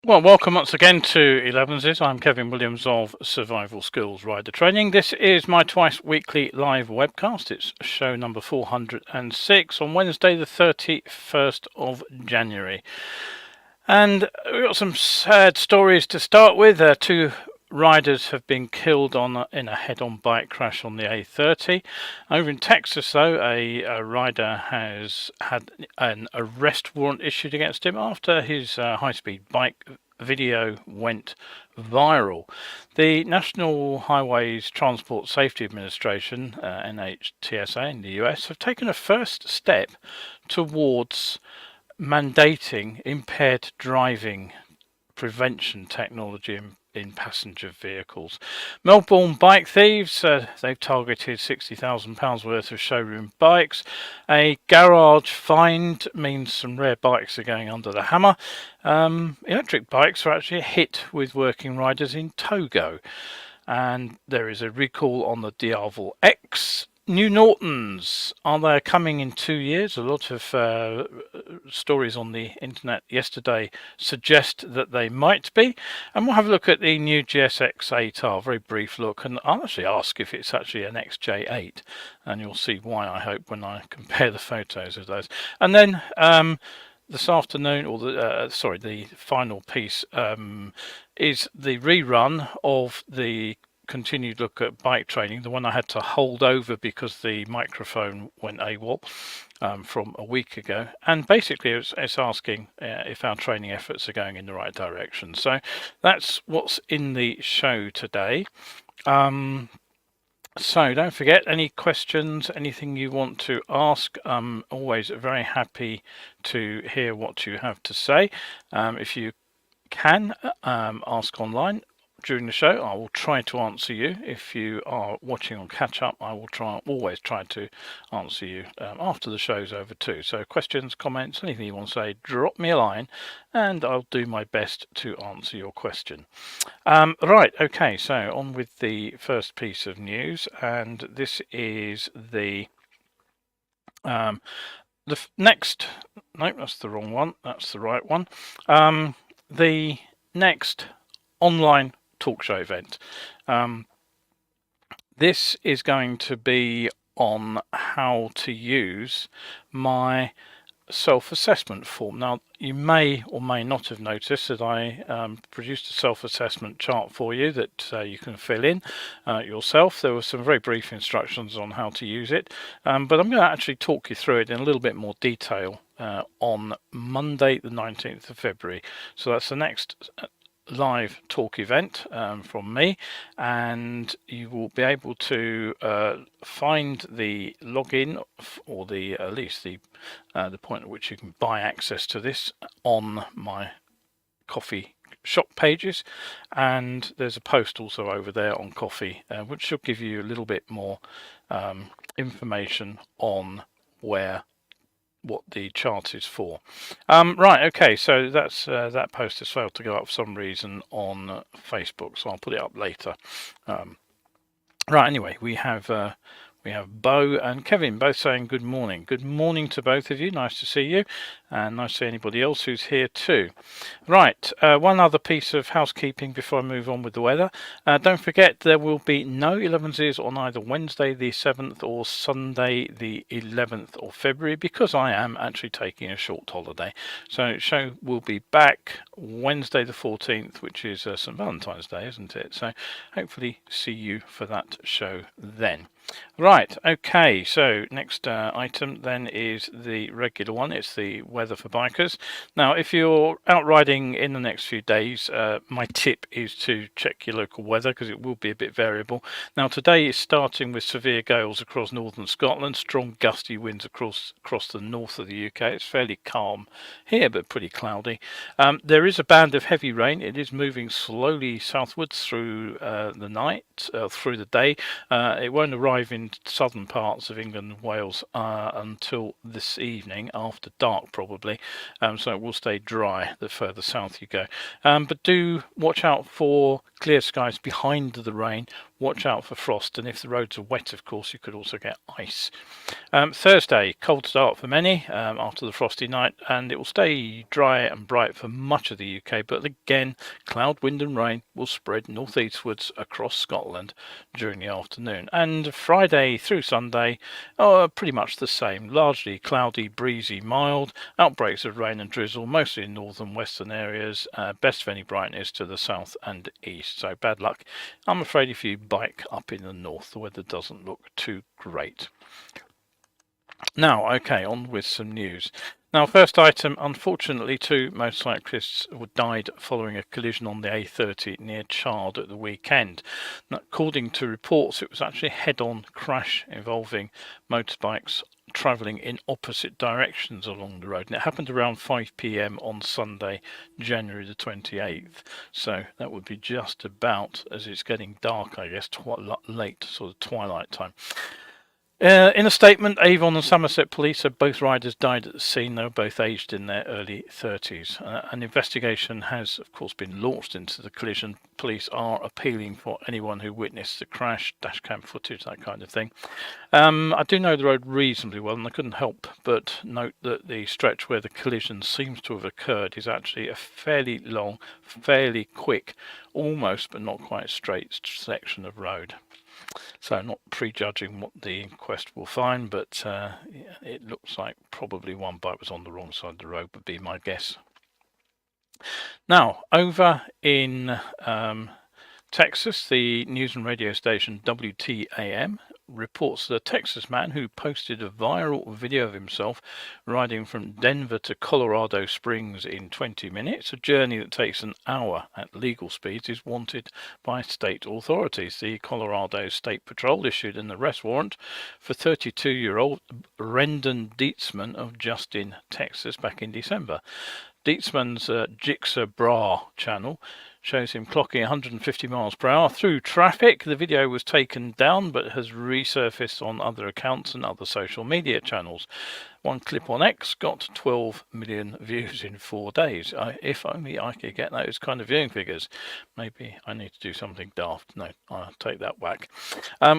Well, welcome once again to Elevenses. I'm Kevin Williams of Survival Skills Rider Training. This is my twice weekly live webcast. It's show number 406 on Wednesday, the 31st of January. And we've got some sad stories to start with. Two riders have been killed in a head-on bike crash on the A30. Over in Texas, though, a rider has had an arrest warrant issued against him after his high-speed bike video went viral. The National Highways Transport Safety Administration, NHTSA in the US, have taken a first step towards mandating impaired driving prevention technology in passenger vehicles. Melbourne bike thieves, they've targeted £60,000 worth of showroom bikes. A garage find means some rare bikes are going under the hammer. Electric bikes are actually a hit with working riders in Togo. And there is a recall on the DiavelX. New Nortons, are they coming in 2 years? A lot of stories on the internet yesterday suggest that they might be. And we'll have a look at the new GSX 8R, very brief look, and I'll actually ask if it's actually an XJ8, and you'll see why, I hope, when I compare the photos of those. And then this afternoon, or the final piece is the rerun of the continued look at bike training, the one I had to hold over because the microphone went AWOL from a week ago, and basically it's asking if our training efforts are going in the right direction. So that's what's in the show today. So don't forget, any questions, anything you want to ask, I'm always very happy to hear what you have to say. If you can ask online during the show, I will try to answer you. If you are watching on catch up, I will always try to answer you after the show's over too. So questions, comments, anything you want to say, drop me a line and I'll do my best to answer your question. Right, okay, so on with the first piece of news, and this is the next, no, that's the wrong one, that's the right one. The next online talk show event. This is going to be on how to use my self-assessment form. Now, you may or may not have noticed that I produced a self-assessment chart for you that you can fill in yourself. There were some very brief instructions on how to use it, but I'm going to actually talk you through it in a little bit more detail on Monday the 19th of February. So that's the next live talk event from me, and you will be able to find the login, or at least the point at which you can buy access to this, on my coffee shop pages, and there's a post also over there on coffee which will give you a little bit more information on what the chart is for. Right, okay, so that's that post has failed to go up for some reason on Facebook, so I'll put it up later. Right, anyway, we have Bo and Kevin both saying good morning. Good morning to both of you. Nice to see you, and nice to see anybody else who's here too. Right, one other piece of housekeeping before I move on with the weather. Don't forget, there will be no 11s on either Wednesday the 7th or Sunday the 11th of February, because I am actually taking a short holiday. So the show will be back Wednesday the 14th, which is St. Valentine's Day, isn't it? So hopefully see you for that show then. Right, okay, so next item then is the regular one. It's the weather for bikers. Now, if you're out riding in the next few days, my tip is to check your local weather, because it will be a bit variable. Now, today is starting with severe gales across northern Scotland, strong gusty winds across the north of the UK. It's fairly calm here, but pretty cloudy. There is a band of heavy rain. It is moving slowly southwards through the night, through the day. It won't arrive in southern parts of England and Wales until this evening, after dark probably, so it will stay dry the further south you go. But do watch out for clear skies behind the rain. Watch out for frost, and if the roads are wet, of course, you could also get ice. Thursday, cold start for many after the frosty night, and it will stay dry and bright for much of the UK, but again, cloud, wind and rain will spread northeastwards across Scotland during the afternoon. And Friday through Sunday are pretty much the same, largely cloudy, breezy, mild, outbreaks of rain and drizzle, mostly in northern western areas, best of any brightness to the south and east. So bad luck, I'm afraid, if you bike up in the north. The weather doesn't look too great. Now, okay, on with some news. Now, first item, unfortunately, 2 motorcyclists died following a collision on the A30 near Chard at the weekend. Now, according to reports, it was actually a head-on crash involving motorbikes travelling in opposite directions along the road, and it happened around 5 p.m. on Sunday, January the 28th. So that would be just about as it's getting dark, I guess, late sort of twilight time. In a statement, Avon and Somerset police said both riders died at the scene. They were both aged in their early 30s. An investigation has, of course, been launched into the collision. Police are appealing for anyone who witnessed the crash, dashcam footage, that kind of thing. I do know the road reasonably well, and I couldn't help but note that the stretch where the collision seems to have occurred is actually a fairly long, fairly quick, almost but not quite straight section of road. So not prejudging what the inquest will find, but it looks like probably one bike was on the wrong side of the road, would be my guess. Now, over in Texas, the news and radio station WTAM reports that a Texas man who posted a viral video of himself riding from Denver to Colorado Springs in 20 minutes, a journey that takes an hour at legal speeds, is wanted by state authorities. The Colorado State Patrol issued an arrest warrant for 32-year-old Rendon Dietzman of Justin, Texas, back in December. Dietzman's Jigsaw Bra channel shows him clocking 150 miles per hour through traffic. The video was taken down but has resurfaced on other accounts and other social media channels. One clip on X got 12 million views in 4 days. If only I could get those kind of viewing figures. Maybe I need to do something daft. No, I'll take that back.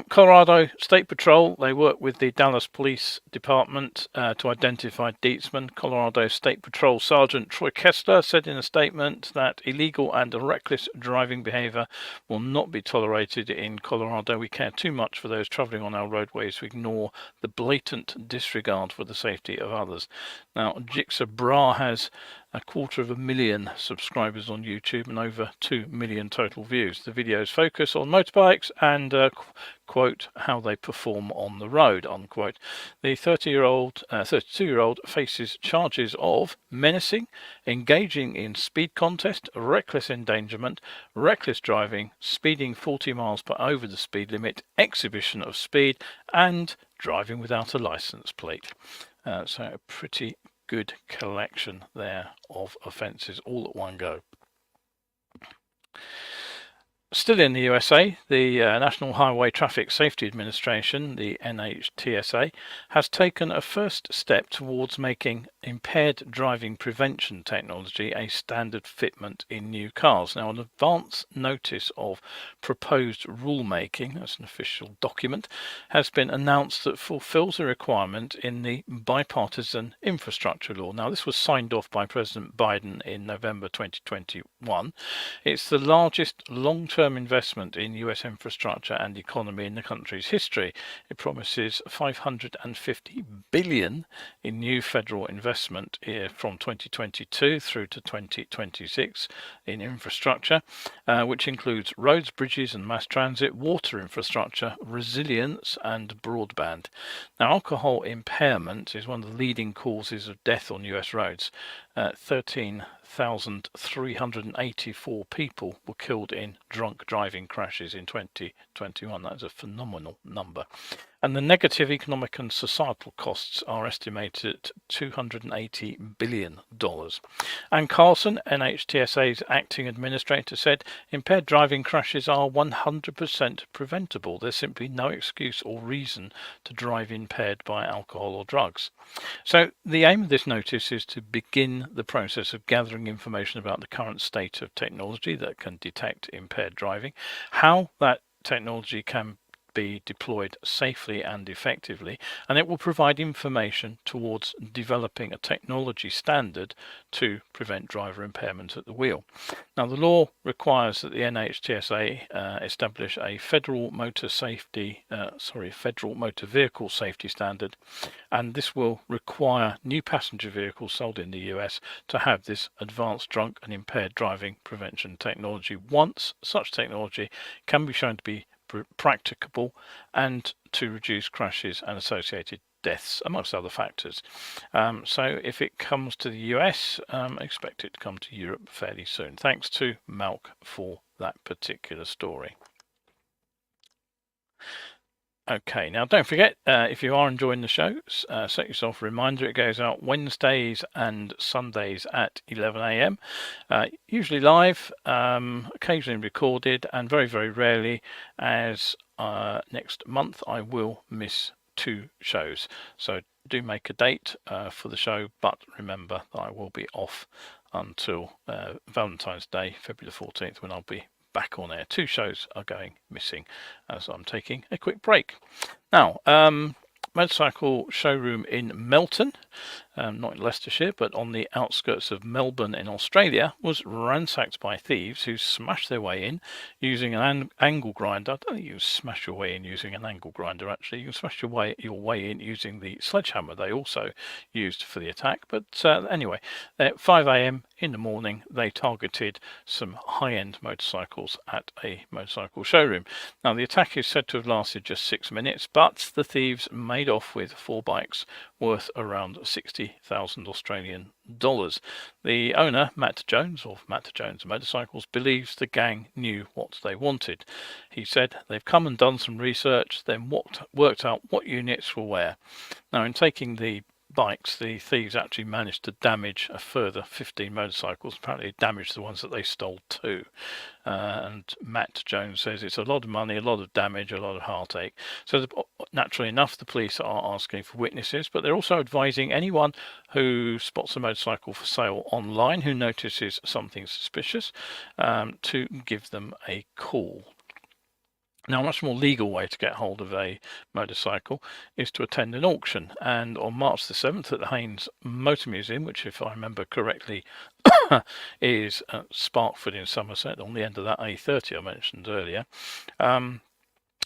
Colorado State Patrol, they work with the Dallas Police Department to identify Dietzman. Colorado State Patrol Sergeant Troy Kessler said in a statement that illegal and reckless driving behavior will not be tolerated in Colorado. We care too much for those traveling on our roadways to ignore the blatant disregard for the safety of others. Now, Jigsaw Bra has 250,000 subscribers on YouTube and over 2 million total views. The videos focus on motorbikes and quote, how they perform on the road, unquote. The 32-year-old faces charges of menacing, engaging in speed contest, reckless endangerment, reckless driving, speeding 40 miles per over the speed limit, exhibition of speed, and driving without a license plate. So a pretty good collection there of offences all at one go. Still in the USA, the National Highway Traffic Safety Administration, the NHTSA, has taken a first step towards making impaired driving prevention technology a standard fitment in new cars. Now, an advance notice of proposed rulemaking, that's an official document, has been announced that fulfills a requirement in the bipartisan infrastructure law. Now, this was signed off by President Biden in November 2021. It's the largest long-term investment in US infrastructure and economy in the country's history. It promises $550 billion in new federal investment from 2022 through to 2026 in infrastructure, which includes roads, bridges and mass transit, water infrastructure, resilience and broadband. Now, alcohol impairment is one of the leading causes of death on US roads. 13,384 people were killed in drunk driving crashes in 2021. That is a phenomenal number. And the negative economic and societal costs are estimated at $280 billion. And Carlson, NHTSA's acting administrator, said impaired driving crashes are 100% preventable. There's simply no excuse or reason to drive impaired by alcohol or drugs. So the aim of this notice is to begin the process of gathering information about the current state of technology that can detect impaired driving, how that technology can be deployed safely and effectively, and it will provide information towards developing a technology standard to prevent driver impairment at the wheel. Now, the law requires that the NHTSA establish a federal motor vehicle safety standard, and this will require new passenger vehicles sold in the US to have this advanced drunk and impaired driving prevention technology once such technology can be shown to be practicable and to reduce crashes and associated deaths, amongst other factors. So if it comes to the US, expect it to come to Europe fairly soon. Thanks to Malk for that particular story. Okay, now don't forget, if you are enjoying the show, set yourself a reminder. It goes out Wednesdays and Sundays at 11 a.m. Usually live, occasionally recorded, and very, very rarely, as next month, I will miss 2 shows. So do make a date for the show, but remember that I will be off until Valentine's Day, February the 14th, when I'll be back on air. 2 shows are going missing as I'm taking a quick break. Now, motorcycle showroom in Melton, not in Leicestershire, but on the outskirts of Melbourne in Australia, was ransacked by thieves who smashed their way in using an angle grinder. I don't think you can smash your way in using an angle grinder, actually. You can smash your way in using the sledgehammer they also used for the attack. But anyway, at 5 a.m. in the morning, they targeted some high-end motorcycles at a motorcycle showroom. Now, the attack is said to have lasted just 6 minutes, but the thieves made off with 4 bikes worth around 60,000 Australian dollars. The owner, Matt Jones, of Matt Jones Motorcycles, believes the gang knew what they wanted. He said they've come and done some research, then worked out what units were where. Now, in taking the bikes, the thieves actually managed to damage a further 15 motorcycles. Apparently damaged the ones that they stole too. And Matt Jones says it's a lot of money, a lot of damage, a lot of heartache. So naturally enough, the police are asking for witnesses, but they're also advising anyone who spots a motorcycle for sale online, who notices something suspicious, to give them a call. Now, a much more legal way to get hold of a motorcycle is to attend an auction. And on March the 7th at the Haynes Motor Museum, which, if I remember correctly, is at Sparkford in Somerset, on the end of that A30 I mentioned earlier,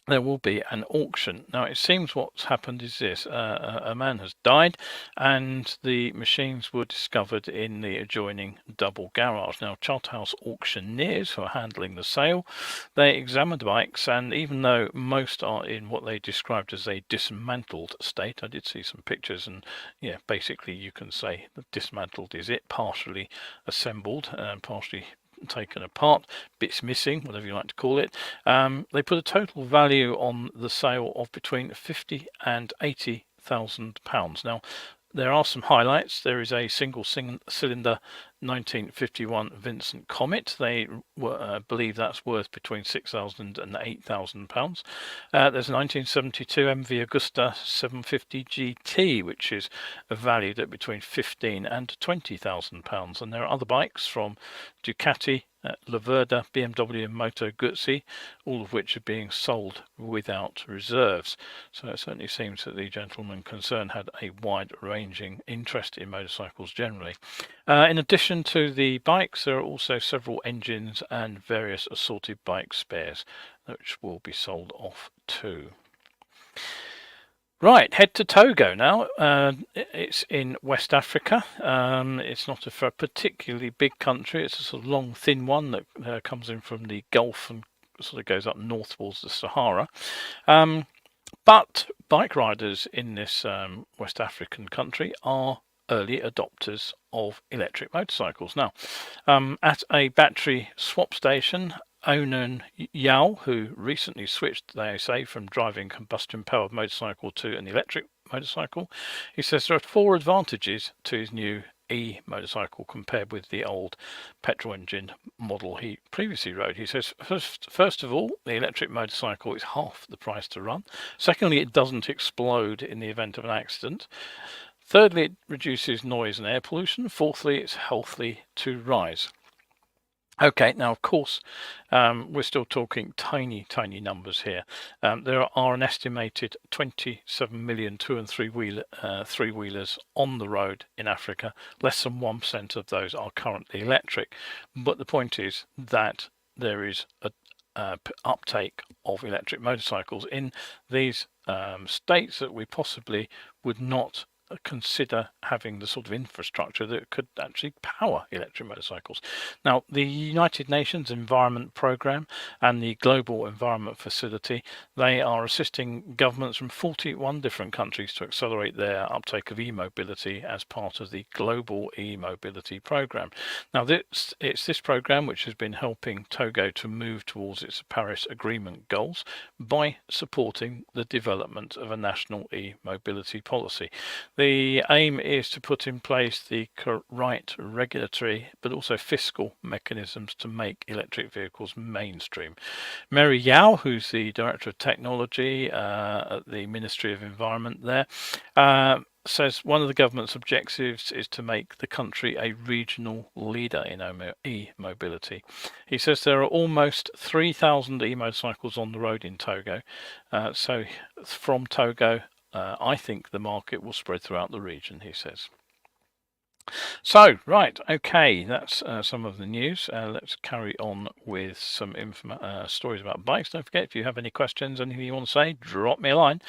there will be an auction. Now, it seems what's happened is this. A man has died and the machines were discovered in the adjoining double garage. Now, Charterhouse auctioneers who are handling the sale, they examined the bikes, and even though most are in what they described as a dismantled state, I did see some pictures, and yeah, basically you can say that dismantled is it, partially assembled and partially taken apart, bits missing, whatever you like to call it. They put a total value on the sale of between £50,000 and £80,000. Now, there are some highlights. There is a single cylinder 1951 Vincent Comet. They believe that's worth between £6,000 and £8,000. There's a 1972 MV Agusta 750 GT, which is valued at between £15,000 and £20,000. And there are other bikes from Ducati, Laverda, BMW and Moto Guzzi, all of which are being sold without reserves. So it certainly seems that the gentleman concerned had a wide-ranging interest in motorcycles generally. In addition to the bikes, there are also several engines and various assorted bike spares, which will be sold off too. Right, head to Togo now. It's in West Africa. It's not a particularly big country. It's a sort of long, thin one that comes in from the Gulf and sort of goes up north towards the Sahara. But bike riders in this West African country are early adopters of electric motorcycles. Now, at a battery swap station Onan Yao, who recently switched, they say, from driving a combustion-powered motorcycle to an electric motorcycle. He says there are 4 advantages to his new e-motorcycle compared with the old petrol engine model he previously rode. He says, first of all, the electric motorcycle is half the price to run. Secondly, it doesn't explode in the event of an accident. Thirdly, it reduces noise and air pollution. Fourthly, it's healthy to ride. Okay, now of course we're still talking tiny numbers here. There are an estimated 27 million 2- and 3-wheelers on the road in Africa. Less than 1% of those are currently electric, but the point is that there is a uptake of electric motorcycles in these states that we possibly would not consider having the sort of infrastructure that could actually power electric motorcycles. Now, the United Nations Environment Programme and the Global Environment Facility, they are assisting governments from 41 different countries to accelerate their uptake of e-mobility as part of the Global E-Mobility Programme. Now, it's this programme which has been helping Togo to move towards its Paris Agreement goals by supporting the development of a national e-mobility policy. The aim is to put in place the right regulatory but also fiscal mechanisms to make electric vehicles mainstream. Mary Yao, who's the Director of Technology at the Ministry of Environment there, says one of the government's objectives is to make the country a regional leader in e-mobility. He says there are almost 3,000 e-motorcycles on the road in Togo. So from Togo, I think the market will spread throughout the region, he says. So, right, okay, that's some of the news. Let's carry on with some stories about bikes. Don't forget, if you have any questions, anything you want to say, drop me a line.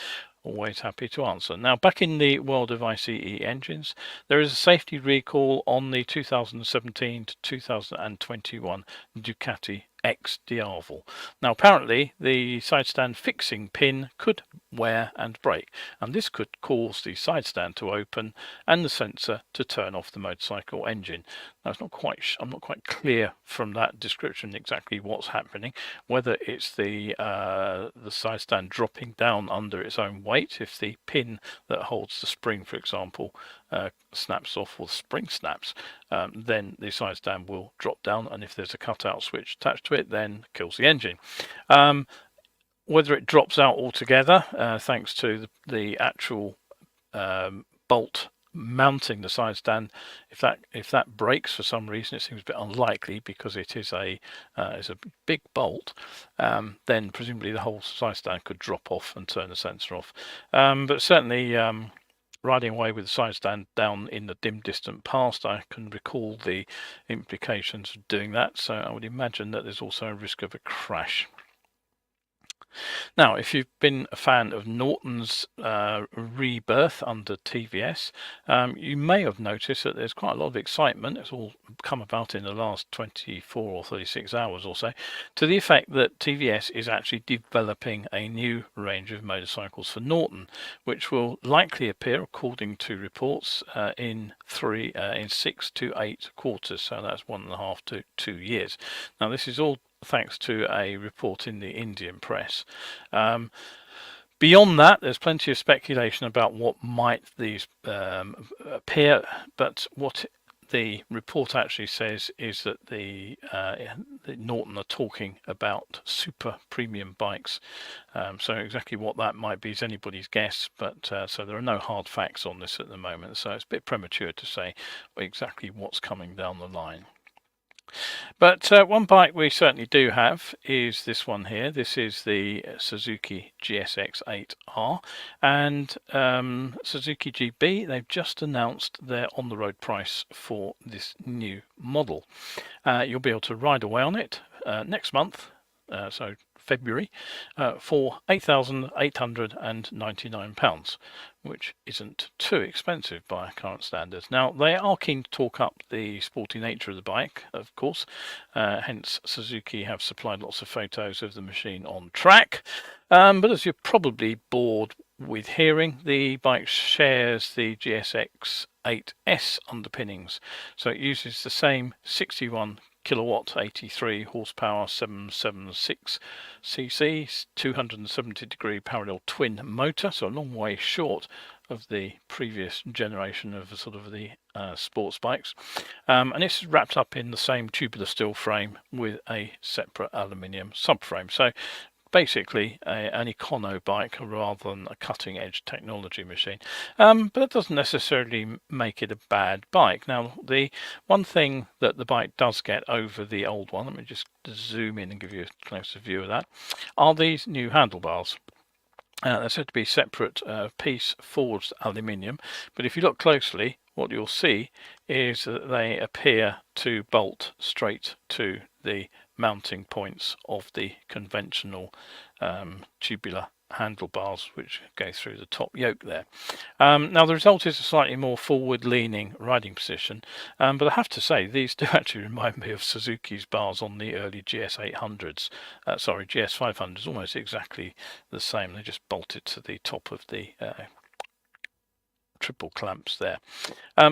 Always happy to answer. Now, back in the world of ICE engines, there is a safety recall on the 2017 to 2021 Ducati X Diavel. Now, apparently, the side stand fixing pin could wear and break, and this could cause the side stand to open and the sensor to turn off the motorcycle engine. Now, I'm not quite clear from that description exactly what's happening, whether it's the side stand dropping down under its own weight, if the pin that holds the spring, for example, snaps off or the spring snaps, then the side stand will drop down, and if there's a cutout switch attached to it, then kills the engine. Whether it drops out altogether thanks to the actual bolt mounting the side stand, if that breaks for some reason, it seems a bit unlikely because it is a big bolt, then presumably the whole side stand could drop off and turn the sensor off. But certainly riding away with the side stand down in the dim distant past, I can recall the implications of doing that, so I would imagine that there's also a risk of a crash. Now, if you've been a fan of Nortons' rebirth under TVS, you may have noticed that there's quite a lot of excitement. It's all come about in the last 24 or 36 hours or so, to the effect that TVS is actually developing a new range of motorcycles for Norton, which will likely appear, according to reports, in 6 to 8 quarters. So that's 1.5 to 2 years. Now, this is all thanks to a report in the Indian press. Beyond that, there's plenty of speculation about what might these appear, but what the report actually says is that the Norton are talking about super premium bikes. So exactly what that might be is anybody's guess, but so there are no hard facts on this at the moment, so it's a bit premature to say exactly what's coming down the line. But one bike we certainly do have is this one here. This is the Suzuki GSX-8R, and Suzuki GB, they've just announced their on-the-road price for this new model. You'll be able to ride away on it next month, so February, for £8,899, which isn't too expensive by current standards. Now, they are keen to talk up the sporty nature of the bike, of course, hence Suzuki have supplied lots of photos of the machine on track, but as you're probably bored with hearing, the bike shares the GSX 8S underpinnings, so it uses the same 61 kilowatt, 83 horsepower, 776 cc, 270-degree parallel twin motor, so a long way short of the previous generation of sort of the sports bikes, and it's wrapped up in the same tubular steel frame with a separate aluminium subframe. So basically an econo bike rather than a cutting edge technology machine, but that doesn't necessarily make it a bad bike. Now, the one thing that the bike does get over the old one, let me just zoom in and give you a closer view of that, are these new handlebars. They're said to be separate piece forged aluminium, but if you look closely, what you'll see is that they appear to bolt straight to the mounting points of the conventional tubular handlebars, which go through the top yoke there. Now, the result is a slightly more forward-leaning riding position, but I have to say these do actually remind me of Suzuki's bars on the early GS800s, GS500s, almost exactly the same. They just bolted to the top of the triple clamps there.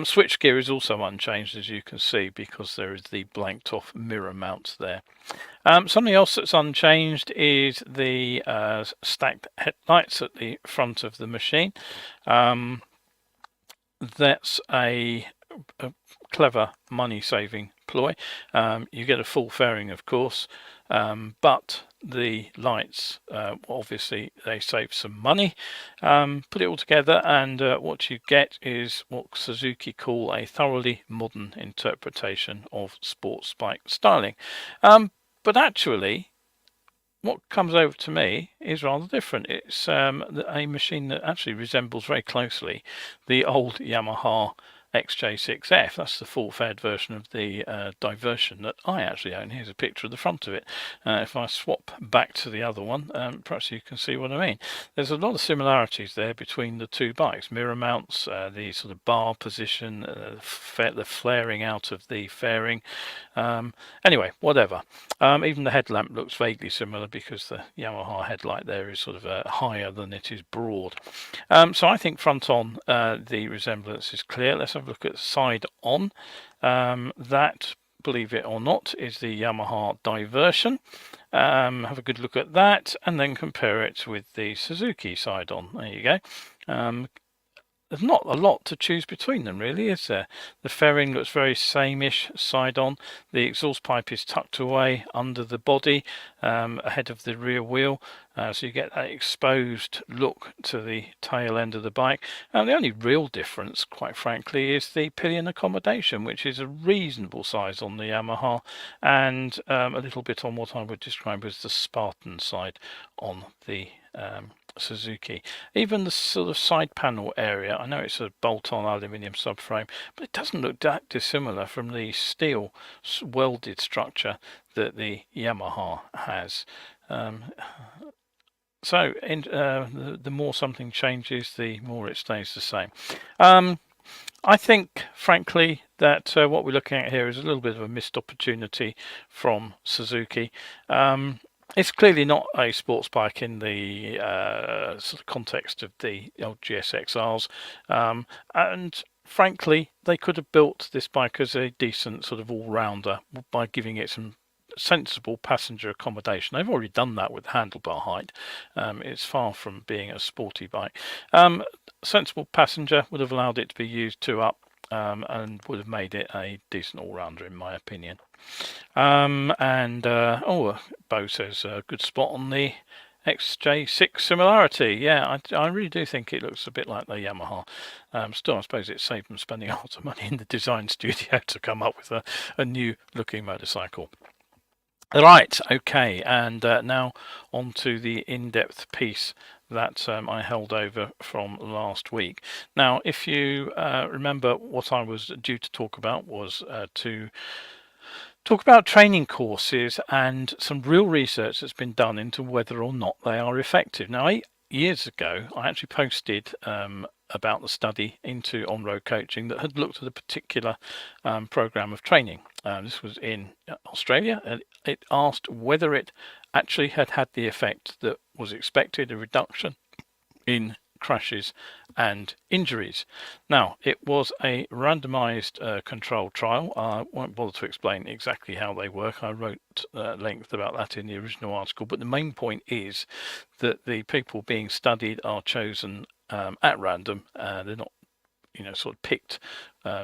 Switch gear is also unchanged, as you can see, because there is the blanked off mirror mount there. Something else that's unchanged is the stacked headlights at the front of the machine. That's a clever money saving ploy. You get a full fairing, of course, but the lights, obviously they save some money. Put it all together and what you get is what Suzuki call a thoroughly modern interpretation of sports bike styling. But actually what comes over to me is rather different. It's a machine that actually resembles very closely the old Yamaha XJ6F. That's the full-fed version of the diversion that I actually own. Here's a picture of the front of it. If I swap back to the other one, perhaps you can see what I mean. There's a lot of similarities there between the two bikes. Mirror mounts, the sort of bar position, the flaring out of the fairing. Anyway, whatever. Even the headlamp looks vaguely similar because the Yamaha headlight there is sort of higher than it is broad. So I think front on the resemblance is clear. Let's have a look at side on. That, believe it or not, is the Yamaha diversion. Have a good look at that and then compare it with the Suzuki side on. There you go. There's not a lot to choose between them, really, is there? The fairing looks very same-ish side on. The exhaust pipe is tucked away under the body, ahead of the rear wheel, so you get that exposed look to the tail end of the bike. And the only real difference, quite frankly, is the pillion accommodation, which is a reasonable size on the Yamaha and a little bit on what I would describe as the Spartan side on the Suzuki. Even the sort of side panel area, I know it's a bolt-on aluminium subframe, but it doesn't look that dissimilar from the steel welded structure that the Yamaha has. So the more something changes, the more it stays the same. I think, frankly, that what we're looking at here is a little bit of a missed opportunity from Suzuki. It's clearly not a sports bike in the sort of context of the old GSXRs, and frankly, they could have built this bike as a decent sort of all-rounder by giving it some sensible passenger accommodation. They've already done that with handlebar height. It's far from being a sporty bike. Sensible passenger would have allowed it to be used two up, and would have made it a decent all-rounder in my opinion. Bo says a good spot on the XJ6 similarity. Yeah, I really do think it looks a bit like the Yamaha. Still, I suppose it saved them spending a lot of money in the design studio to come up with a new looking motorcycle. Right, okay, and now on to the in-depth piece that I held over from last week. Now, if you remember, what I was due to talk about was to talk about training courses and some real research that's been done into whether or not they are effective. Now, 8 years ago, I actually posted about the study into on-road coaching that had looked at a particular program of training. This was in Australia, and it asked whether it actually had the effect that was expected, a reduction in crashes and injuries. Now, it was a randomized controlled trial. I won't bother to explain exactly how they work. I wrote at length about that in the original article, but the main point is that the people being studied are chosen at random. They're not sort of picked,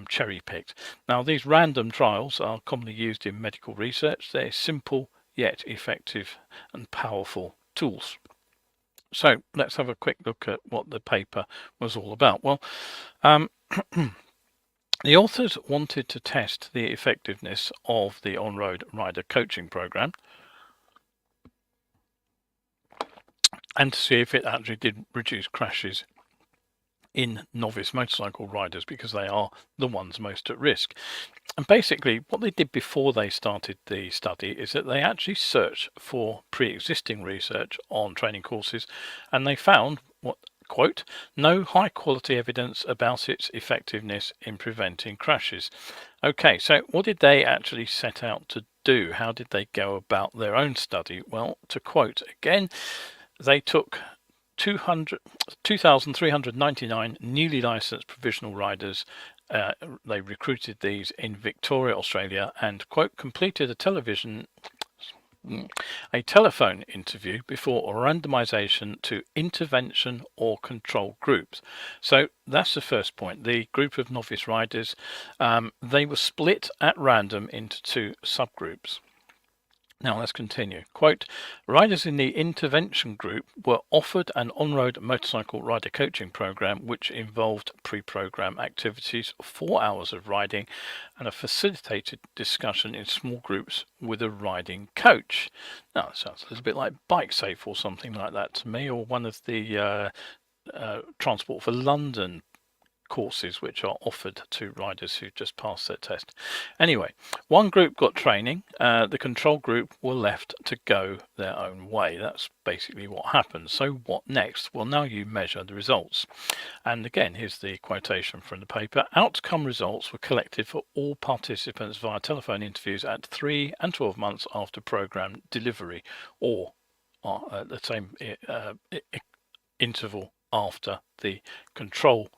cherry picked. Now, these random trials are commonly used in medical research. They're simple yet effective and powerful tools. So let's have a quick look at what the paper was all about. Well, the authors wanted to test the effectiveness of the on-road rider coaching program and to see if it actually did reduce crashes in novice motorcycle riders, because they are the ones most at risk. And basically what they did before they started the study is that they actually searched for pre-existing research on training courses, and they found what, quote, no high quality evidence about its effectiveness in preventing crashes. Okay, so what did they actually set out to do? How did they go about their own study? Well, to quote again, they took 2,399 newly licensed provisional riders. They recruited these in Victoria, Australia, and, quote, completed a telephone interview before randomization to intervention or control groups. So that's the first point. The group of novice riders, they were split at random into two subgroups. Now let's continue. Quote, riders in the intervention group were offered an on-road motorcycle rider coaching program which involved pre-program activities, 4 hours of riding, and a facilitated discussion in small groups with a riding coach. Now that sounds a little bit like Bike Safe or something like that to me, or one of the Transport for London courses which are offered to riders who just passed their test. Anyway, one group got training, the control group were left to go their own way. That's basically what happened. So what next? Well, now you measure the results. And again, here's the quotation from the paper. Outcome results were collected for all participants via telephone interviews at 3 and 12 months after program delivery, or at the same interval after the control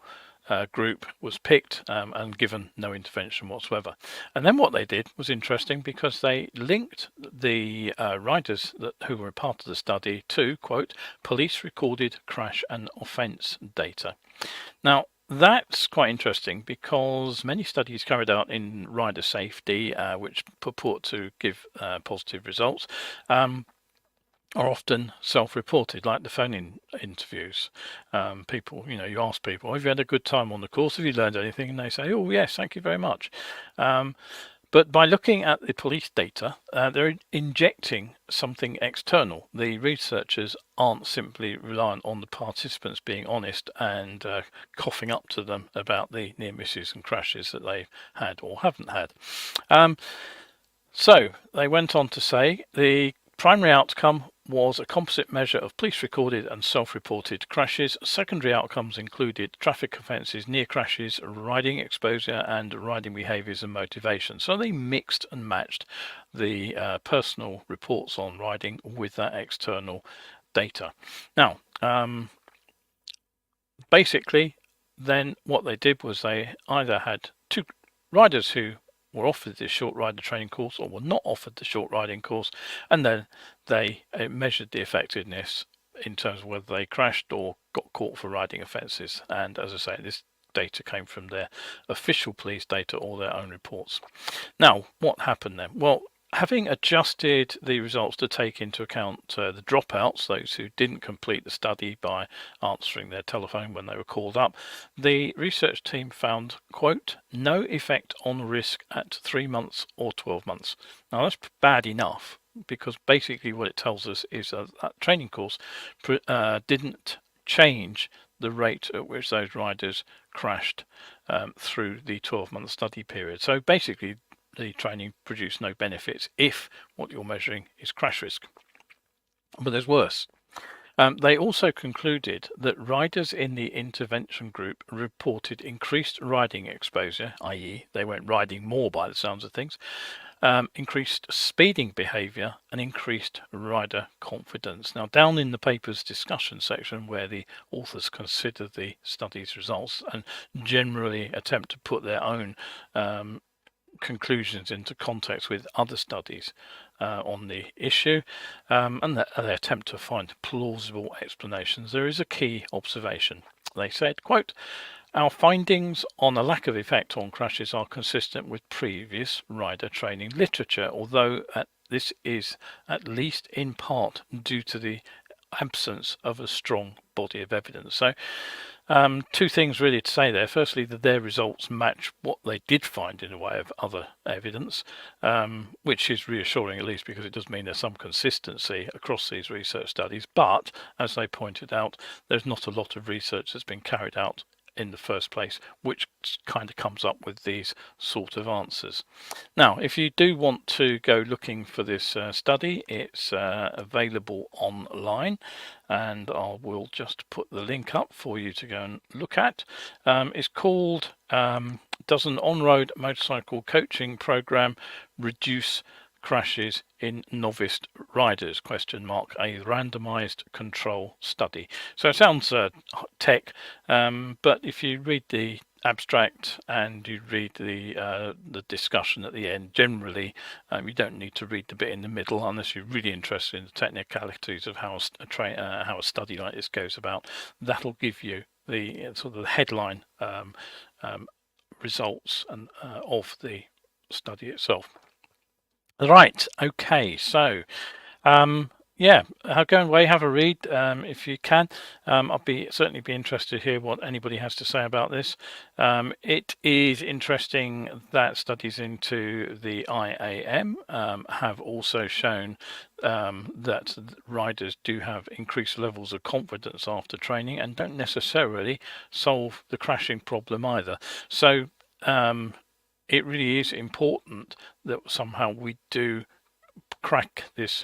group was picked and given no intervention whatsoever. And then what they did was interesting, because they linked the riders who were part of the study to, quote, police recorded crash and offence data. Now that's quite interesting, because many studies carried out in rider safety which purport to give positive results are often self-reported, like the phone-in interviews. People, you ask people, have you had a good time on the course? Have you learned anything? And they say, oh yes, thank you very much. But by looking at the police data, they're injecting something external. The researchers aren't simply reliant on the participants being honest and coughing up to them about the near misses and crashes that they've had or haven't had. So they went on to say the primary outcome was a composite measure of police recorded and self-reported crashes. Secondary outcomes included traffic offences, near crashes, riding exposure, and riding behaviours and motivation. So they mixed and matched the personal reports on riding with that external data. Now, basically, then what they did was they either had two riders who were offered this short rider training course or were not offered the short riding course, and then they measured the effectiveness in terms of whether they crashed or got caught for riding offences. And as I say, this data came from their official police data or their own reports. Now, what happened then? Well, having adjusted the results to take into account the dropouts, those who didn't complete the study by answering their telephone when they were called up, the research team found, quote, no effect on risk at 3 months or 12 months. Now that's bad enough, because basically what it tells us is that that training course didn't change the rate at which those riders crashed through the 12-month study period. So basically the training produced no benefits if what you're measuring is crash risk. But there's worse. They also concluded that riders in the intervention group reported increased riding exposure, i.e. they went riding more by the sounds of things, increased speeding behaviour and increased rider confidence. Now, down in the paper's discussion section, where the authors consider the study's results and generally attempt to put their own conclusions into context with other studies on the issue, and they attempt to find plausible explanations, there is a key observation. They said, quote, "Our findings on a lack of effect on crashes are consistent with previous rider training literature, although this is at least in part due to the absence of a strong body of evidence." So two things really to say there. Firstly, that their results match what they did find in the way of other evidence, which is reassuring, at least because it does mean there's some consistency across these research studies. But as they pointed out, there's not a lot of research that's been carried out in the first place, which kind of comes up with these sort of answers. Now, if you do want to go looking for this study, it's available online, and I will just put the link up for you to go and look at. It's called "Does an on-road motorcycle coaching program reduce crashes in novice riders? A randomized control study." So it sounds tech, but if you read the abstract and you read the discussion at the end, generally you don't need to read the bit in the middle unless you're really interested in the technicalities of how a study like this goes about. That'll give you the sort of headline results and of the study itself. Right, okay, so yeah, go away, have a read if you can. I'll certainly be interested to hear what anybody has to say about this. It is interesting that studies into the IAM have also shown that riders do have increased levels of confidence after training and don't necessarily solve the crashing problem either. So it really is important that somehow we do crack this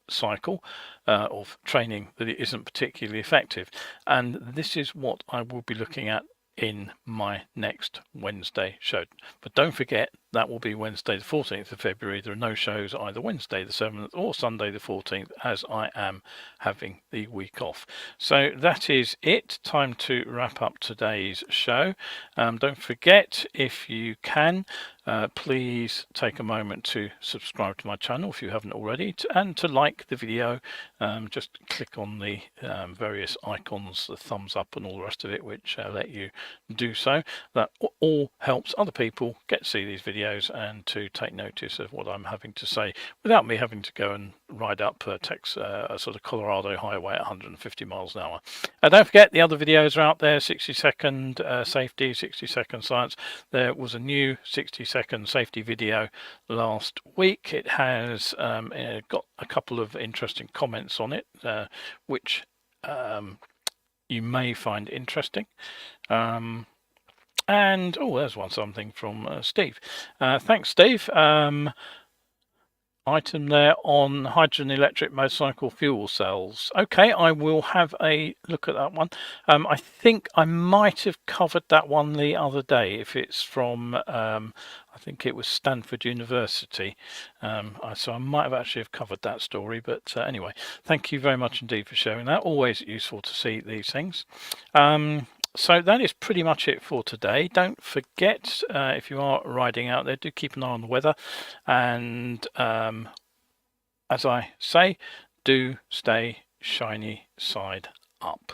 cycle of training that it isn't particularly effective, and this is what I will be looking at in my next Wednesday show. But don't forget, that will be Wednesday the 14th of February. There are no shows either Wednesday the 7th or Sunday the 14th, as I am having the week off. So that is it. Time to wrap up today's show. Don't forget, if you can, please take a moment to subscribe to my channel if you haven't already, and to like the video. Just click on the various icons, the thumbs up and all the rest of it, which let you do so. That all helps other people get to see these videos and to take notice of what I'm having to say without me having to go and ride up a sort of Colorado highway at 150 miles an hour. Don't forget, the other videos are out there: 60-second safety, 60-second science. There was a new 60-second safety video last week. It has got a couple of interesting comments on it, which you may find interesting. And there's something from Steve. Thanks, Steve. Item there on hydrogen electric motorcycle fuel cells. Okay, I will have a look at that one. I think I might have covered that one the other day. If it's from, I think it was Stanford University. So I might have actually covered that story. But anyway, thank you very much indeed for sharing that. Always useful to see these things. So that is pretty much it for today. Don't forget, if you are riding out there, do keep an eye on the weather. And as I say, do stay shiny side up.